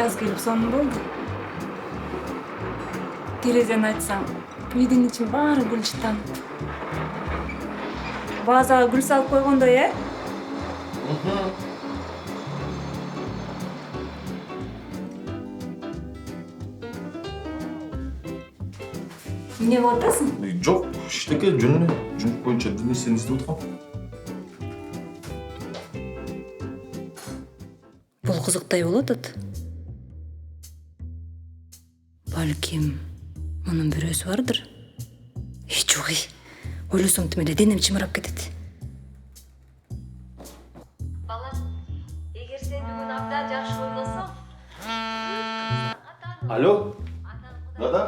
аз келип сонун болду. Терезени ачсаң, үйдүн ичин баары гүл жытанып. Базага гүл салып койгондой, Эмне кылып атасың? Жок, иштеке жөн эле. Жұмыс боюнча бир нерсени издеп аткам. Бул кызыктай болот атат. Балким, мунун бирөөсү бардыр. Жок, ойлосом тим эле денем чымырап кетет. Балам, эгер сен бүгүн абдан жакшы ойлосоң, Алло, дада?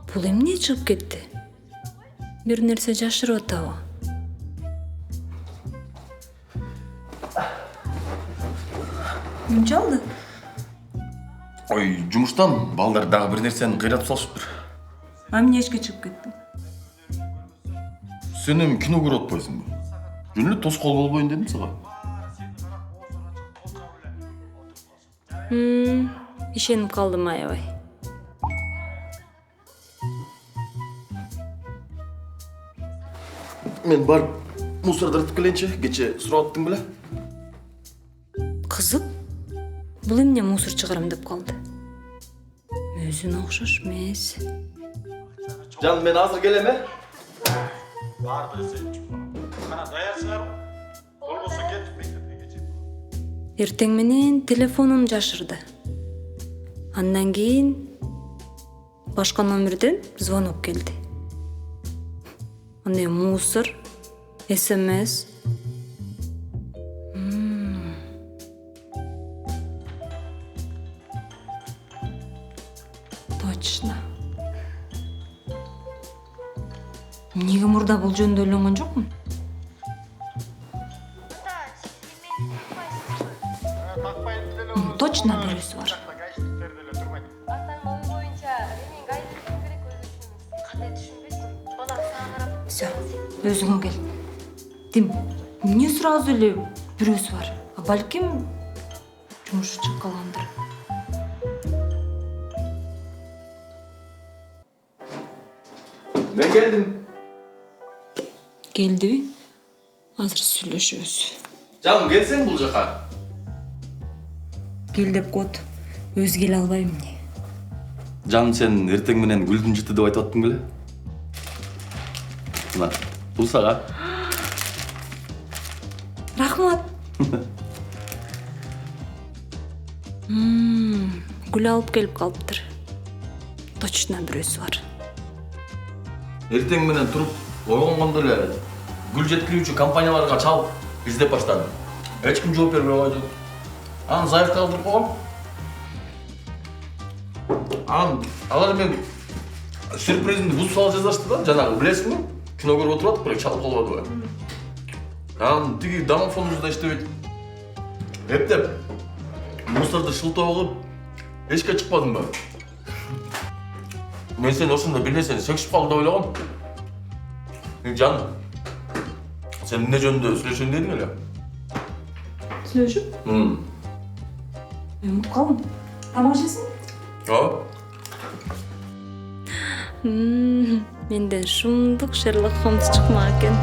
Бул эмне чыгып кетти? Бир нерсе жашырып атабы? Мынчалды? Ой, жумуштан балдар дагы бир нерсени кыйратып салышыптыр. А эмне эшикке чыгып кеттиң? Сен эми кино көрүп атпайсыңбы? Жөн эле тоскоол болбойн дедим сага. Ишенип калдым аябай. Мен барып мусорду ыртып келейинчи, кече сурап аттың беле? Кызык. Бул эмне мусор чыгарам деп калды? Өзүнө окшош эмес. Жан, мен азыр келем, Барды сен кана даярсыңар го? Болбосо кетип мектепке кече. Эртең менен телефонун жашырды. Андан кийин башка номерден звонок келди. Аны мусор, СМС. Точно. Неге мурда бул жөнүндө ойлонгон жокмун? Точно бирөөсү бар. атаң ой боюнча менин гайдырышым керек өзүңүз. Кандай түшүнбөйсүң? Балам сага карап. Все, өзүңө кел. Дим, эмне сразу эле бирөөсү бар? А балким жумушу чыгып калгандыр. Мен келдим. Келдиби? Азыр сүйлөшөбүз. Жаным, келсең бул жака. Кел деп кот. Өзү келе албайм эмне? Жаным, сен эртең менен гүлдүн жыты деп айтып аттың беле? Мына, бул сага. Рахмат. Гүл алып келип калыптыр. Точно бирөөсү бар. Эртең менен туруп, ойгонгондо эле гүл жеткирүүчү компанияларга чалып издеп баштадым. Эч ким жооп бербей койду. Анан заявка калтырып койгом. Анан алар мен сюрпризимди бузуп салып жазышты да, жанагы билесиңби? Кино көрүп отуруп атып, чалып калбадыбы? Анан тиги домофонубуз да иштебейт. Эптеп, мусорду шылтоо кылып, эшикке чыкпадымбы? Мен сен ошондо бир нерсени сөкүшүп калды деп ойлогом. Жаным, сен эмне жөнүндө сүйлөшөйүн дедиң эле? Сүйлөшүп? Мен унутуп калдым. Тамак жесең? Менден шумдук Шерлок Холмс чыкмак экен.